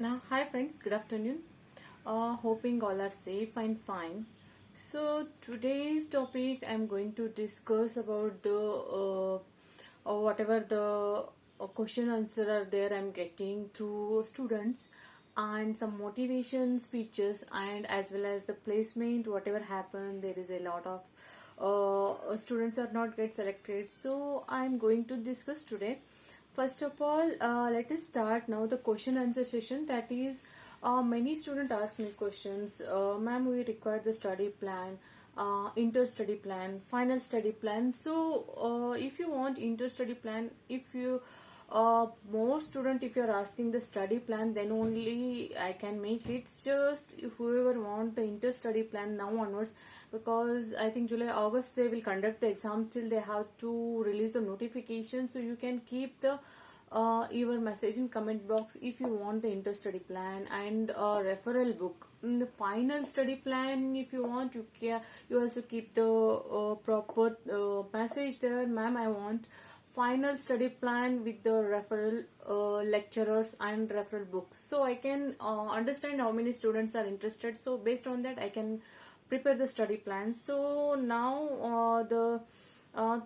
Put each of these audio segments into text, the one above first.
Now, hi friends, good afternoon. Hoping all are safe and fine. So today's topic I'm going to discuss about the whatever the question answer are there I'm getting through students and some motivation speeches and as well as the placement whatever happened there is a lot of students are not get selected, so I'm going to discuss today. First of all, let us start now the question answer session. That is, many students ask me questions. Ma'am, we require the study plan, inter study plan, final study plan. So, if you want inter study plan, if you more student, if you're asking the study plan, then only I can make it. Just whoever want the inter study plan now onwards, because I think July August they will conduct the exam till they have to release the notification. So you can keep the your message in comment box if you want the inter study plan and referral book. In the final study plan, if you want, you also keep the proper message there, ma'am. I want final study plan with the referral lecturers and referral books, so I can understand how many students are interested, so based on that I can prepare the study plan. So now the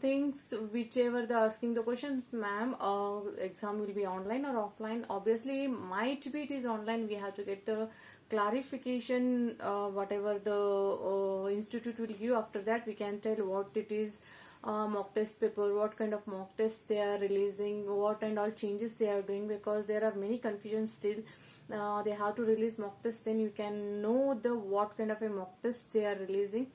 things whichever the asking the questions, ma'am, exam will be online or offline. Obviously might be it is online, we have to get the clarification whatever the institute will give. After that we can tell what it is, mock test paper, what kind of mock test they are releasing, what and all changes they are doing, because there are many confusions still. They have to release mock test, then you can know the what kind of a mock test they are releasing.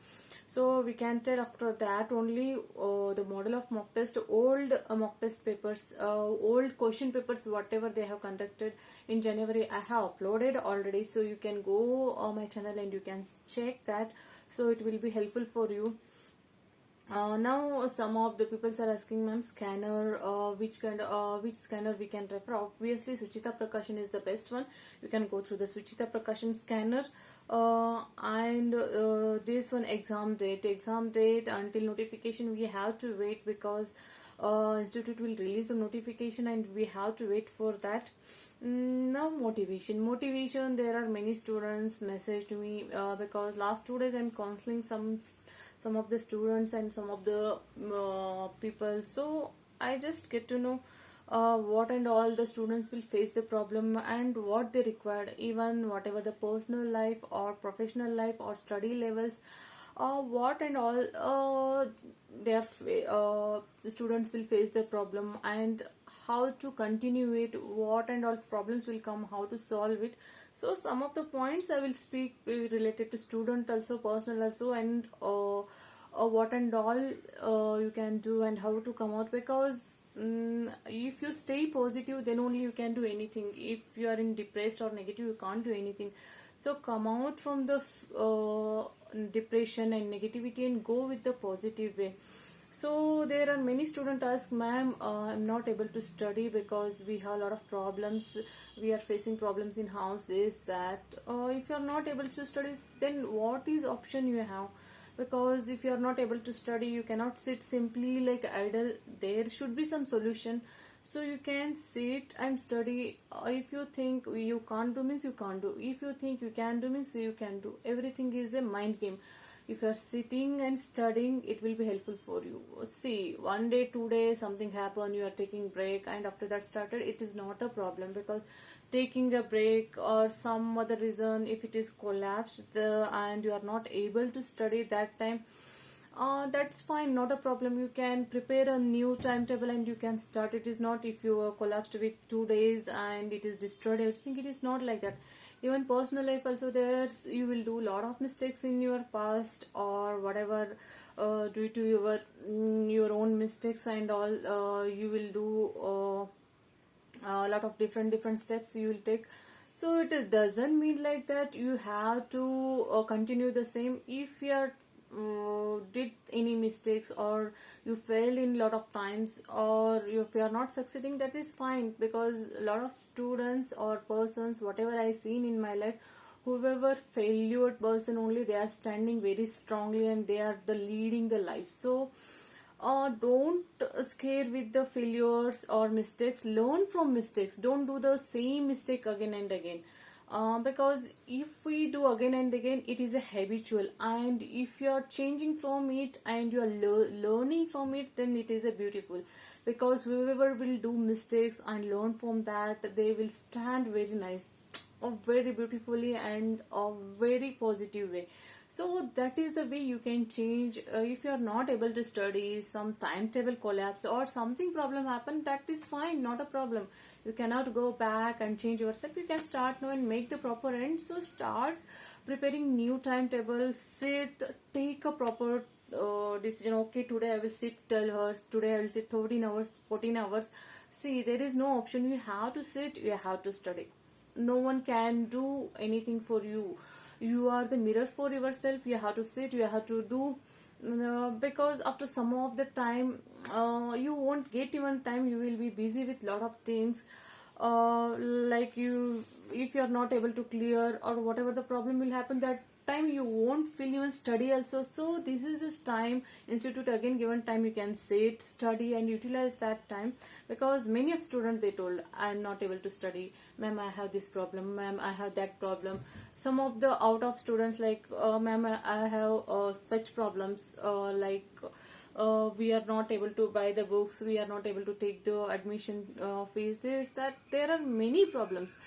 So we can tell after that only the model of mock test, old mock test papers, old question papers whatever they have conducted in January I have uploaded already, so you can go on my channel and you can check that, so it will be helpful for you. Now some of the people are asking, ma'am, scanner, which scanner we can refer. Obviously Suchita Prakashan is the best one. You can go through the Suchita Prakashan scanner. And this one, exam date until notification we have to wait, because institute will release the notification and we have to wait for that. Now motivation, there are many students messaged me because last 2 days I'm counseling some of the students and some of the people, so I just get to know what and all the students will face the problem and what they require, even whatever the personal life or professional life or study levels, what and all the students will face the problem and how to continue it, what and all problems will come, how to solve it. So some of the points I will speak related to student also, personal also, and what and all you can do and how to come out, because if you stay positive then only you can do anything. If you are in depressed or negative, you can't do anything. So come out from the depression and negativity and go with the positive way. So there are many students ask, ma'am, I'm not able to study because we have a lot of problems, we are facing problems in house, this that. If you are not able to study, then what is option you have? Because if you are not able to study, you cannot sit simply like idle. There should be some solution, so you can sit and study. If you think you can't do, means you can't do. If you think you can do, means you can do. Everything is a mind game. If you are sitting and studying, it will be helpful for you. See, 1 day 2 days something happened, you are taking break and after that started, it is not a problem, because taking a break or some other reason, if it is collapsed and you are not able to study that time, that's fine, not a problem. You can prepare a new timetable and you can start. It is not if you are collapsed with 2 days and it is destroyed everything. It is not like that. Even personal life also, there you will do a lot of mistakes in your past or whatever, due to your own mistakes and all. You will do a lot of different steps you will take. So it is doesn't mean like that you have to continue the same. If you are did any mistakes or you fail in lot of times, or if you are not succeeding, that is fine, because a lot of students or persons whatever I seen in my life, whoever failure person only, they are standing very strongly and they are the leading the life. So Don't scare with the failures or mistakes. Learn from mistakes. Don't do the same mistake again and again. Because if we do again and again, it is a habitual, and if you are changing from it and you are learning from it, then it is a beautiful. Because whoever will do mistakes and learn from that, they will stand very nice, very beautifully, and a very positive way. So that is the way you can change. If you are not able to study, some timetable collapse or something problem happen, that is fine, not a problem. You cannot go back and change yourself. You can start now and make the proper end. So start preparing new timetable, sit, take a proper decision. Okay, today I will sit 12 hours, today I will sit 13 hours, 14 hours. See, there is no option. You have to sit, you have to study. No one can do anything for you. You are the mirror for yourself. You have to sit, you have to do. Because after some of the time, you won't get even time. You will be busy with lot of things. Like you, if you are not able to clear or whatever the problem will happen, that time you won't feel even study also. So this is this time, institute again given time, you can sit, study and utilize that time. Because many of students, they told, I am not able to study, ma'am, I have this problem, ma'am, I have that problem. Some of the out of students like, ma'am, I have such problems, we are not able to buy the books, we are not able to take the admission fees, this, that, there are many problems.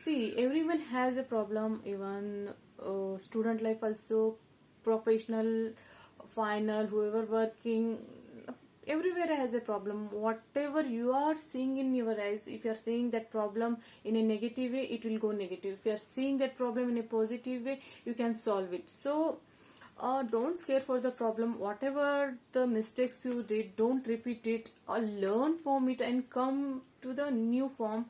See, everyone has a problem, even student life also, professional, final, whoever working, everywhere has a problem. Whatever you are seeing in your eyes, if you are seeing that problem in a negative way, it will go negative. If you are seeing that problem in a positive way, you can solve it. So don't scare for the problem. Whatever the mistakes you did, don't repeat it, or learn from it and come to the new form.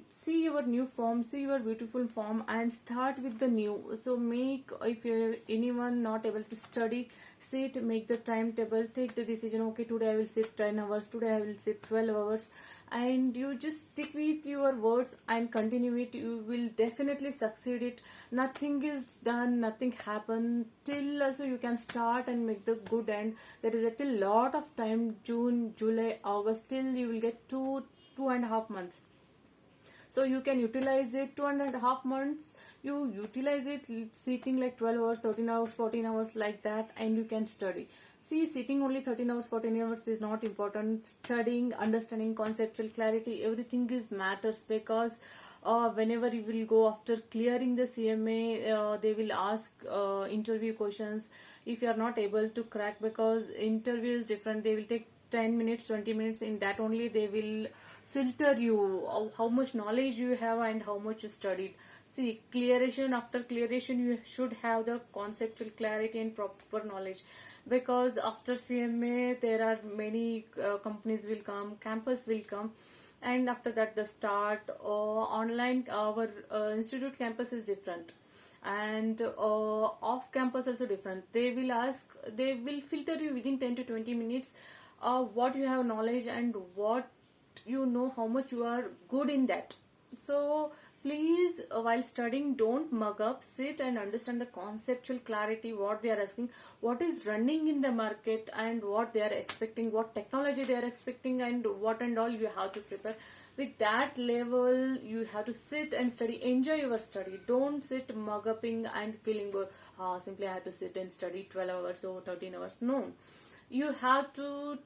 See your new form, see your beautiful form, and start with the new. So make, if you anyone not able to study, sit, make the timetable, take the decision. Okay, today I will sit 10 hours, today I will sit 12 hours, and you just stick with your words and continue it. You will definitely succeed it. Nothing is done, nothing happened till also you can start and make the good end. There is a till lot of time, June, July, August, till you will get 2.5 months. So you can utilize it 2.5 months. You utilize it sitting like 12 hours, 13 hours, 14 hours, like that, and you can study. See, sitting only 13 hours, 14 hours is not important. Studying, understanding, conceptual clarity, everything is matters. Because whenever you will go after clearing the CMA, they will ask interview questions. If you are not able to crack, because interview is different, they will take 10 minutes, 20 minutes. In that only they will filter you, how much knowledge you have and how much you studied. See, clearation, after clearation, you should have the conceptual clarity and proper knowledge. Because after CMA, there are many companies will come, campus will come, and after that the start online. Our institute campus is different, and off campus also different. They will ask, they will filter you within 10 to 20 minutes, what you have knowledge and what you know, how much you are good in that. So please, while studying, don't mug up, sit and understand the conceptual clarity, what they are asking, what is running in the market, and what they are expecting, what technology they are expecting, and what and all you have to prepare. With that level, you have to sit and study, enjoy your study. Don't sit mug upping and feeling simply I have to sit and study 12 hours or 13 hours. No, you have to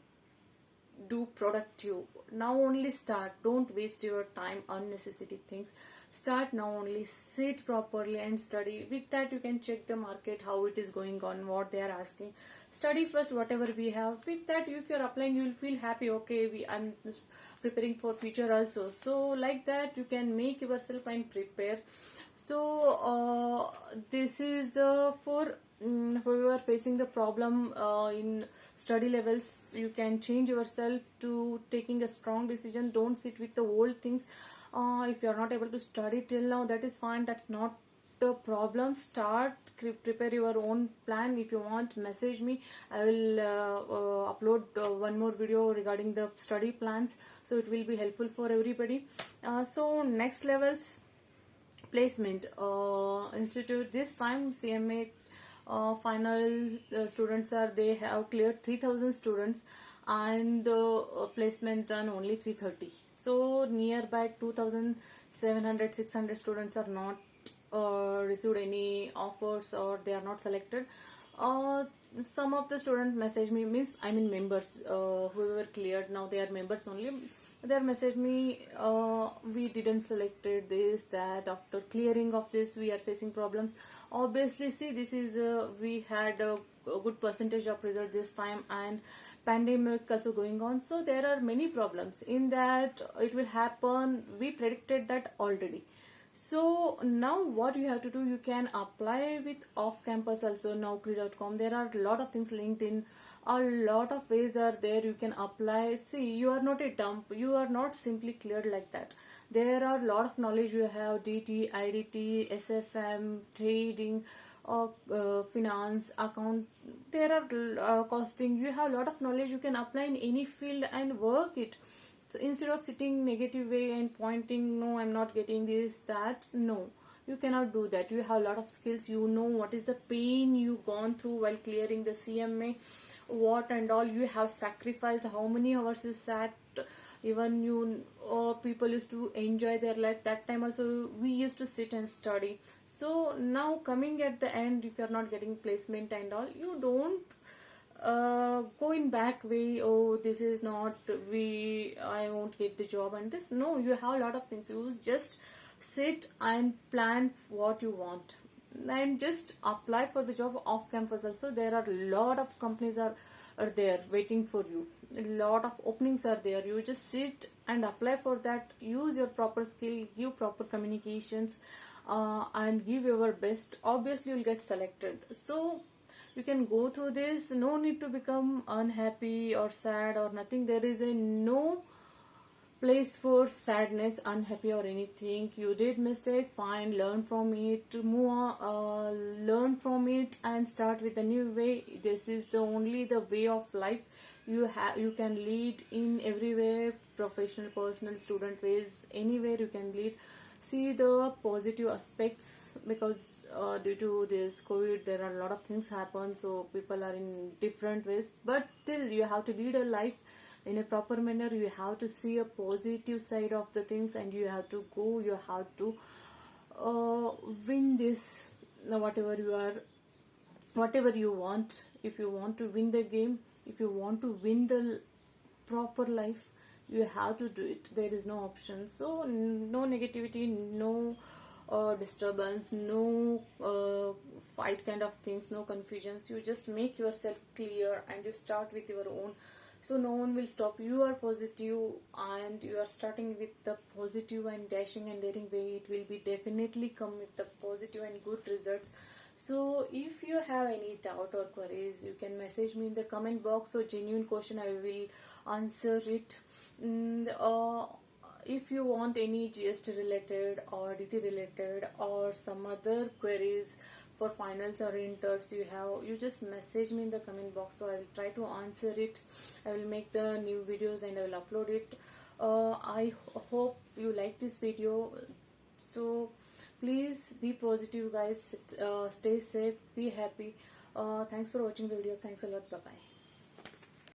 do productive. Now only start. Don't waste your time unnecessary things. Start now only, sit properly and study. With that you can check the market, how it is going on, what they are asking. Study first whatever we have. With that, if you are applying, you will feel happy. Okay, I'm preparing for future also. So like that you can make yourself and prepare. So this is the for who are facing the problem in study levels. You can change yourself to taking a strong decision. Don't sit with the old things. If you are not able to study till now, that is fine, that's not a problem. Start, prepare your own plan. If you want, message me. I will upload one more video regarding the study plans, so it will be helpful for everybody. So next levels, placement institute. This time CMA final students are, they have cleared 3000 students, and the placement done only 330. So nearby 2700 600 students are not received any offers, or they are not selected. Some of the students message me, means I mean members, whoever cleared, now they are members only. They message me, we didn't selected this, that, after clearing of this we are facing problems. Obviously, see, this is we had a good percentage of result this time, and pandemic also going on, so there are many problems in that it will happen. We predicted that already. So now what you have to do, you can apply with off campus also, naukri.com. There are a lot of things, LinkedIn, a lot of ways are there, you can apply. See, you are not a dump, you are not simply cleared like that. There are a lot of knowledge you have, DT, IDT, SFM, trading, finance, account. There are costing, you have a lot of knowledge, you can apply in any field and work it. So instead of sitting negative way and pointing, no, I'm not getting this, that, no, you cannot do that. You have a lot of skills, you know what is the pain you gone through while clearing the CMA, what and all you have sacrificed, how many hours you sat. Even you, people used to enjoy their life. That time also we used to sit and study. So now coming at the end, if you're not getting placement and all, you don't go in back way, oh, this is not, I won't get the job and this. No, you have a lot of things. You just sit and plan what you want and just apply for the job off campus also. There are a lot of companies are there waiting for you. A lot of openings are there. You just sit and apply for that. Use your proper skill, give proper communications, and give your best. Obviously you'll get selected. So you can go through this. No need to become unhappy or sad or nothing. There is a no place for sadness, unhappy or anything. You did mistake, fine, learn from it, move on, learn from it and start with a new way. This is the only the way of life. You can lead in everywhere, professional, personal, student ways, anywhere you can lead. See the positive aspects, because due to this COVID there are a lot of things happen, so people are in different ways, but still you have to lead a life in a proper manner. You have to see a positive side of the things, and you have to go, you have to win this. Whatever you are, whatever you want, if you want to win the game, if you want to win the proper life, you have to do it. There is no option. So no negativity, no disturbance, no fight kind of things, no confusions. You just make yourself clear and you start with your own. So no one will stop. You are positive and you are starting with the positive and dashing and daring way. It will be definitely come with the positive and good results. So if you have any doubt or queries, you can message me in the comment box. So genuine question, I will answer it. If you want any GST related or DT related or some other queries for finals or inters, you just message me in the comment box. So I will try to answer it. I will make the new videos and I will upload it. I hope you like this video. So please be positive guys, stay safe, be happy. Thanks for watching the video. Thanks a lot. Bye bye.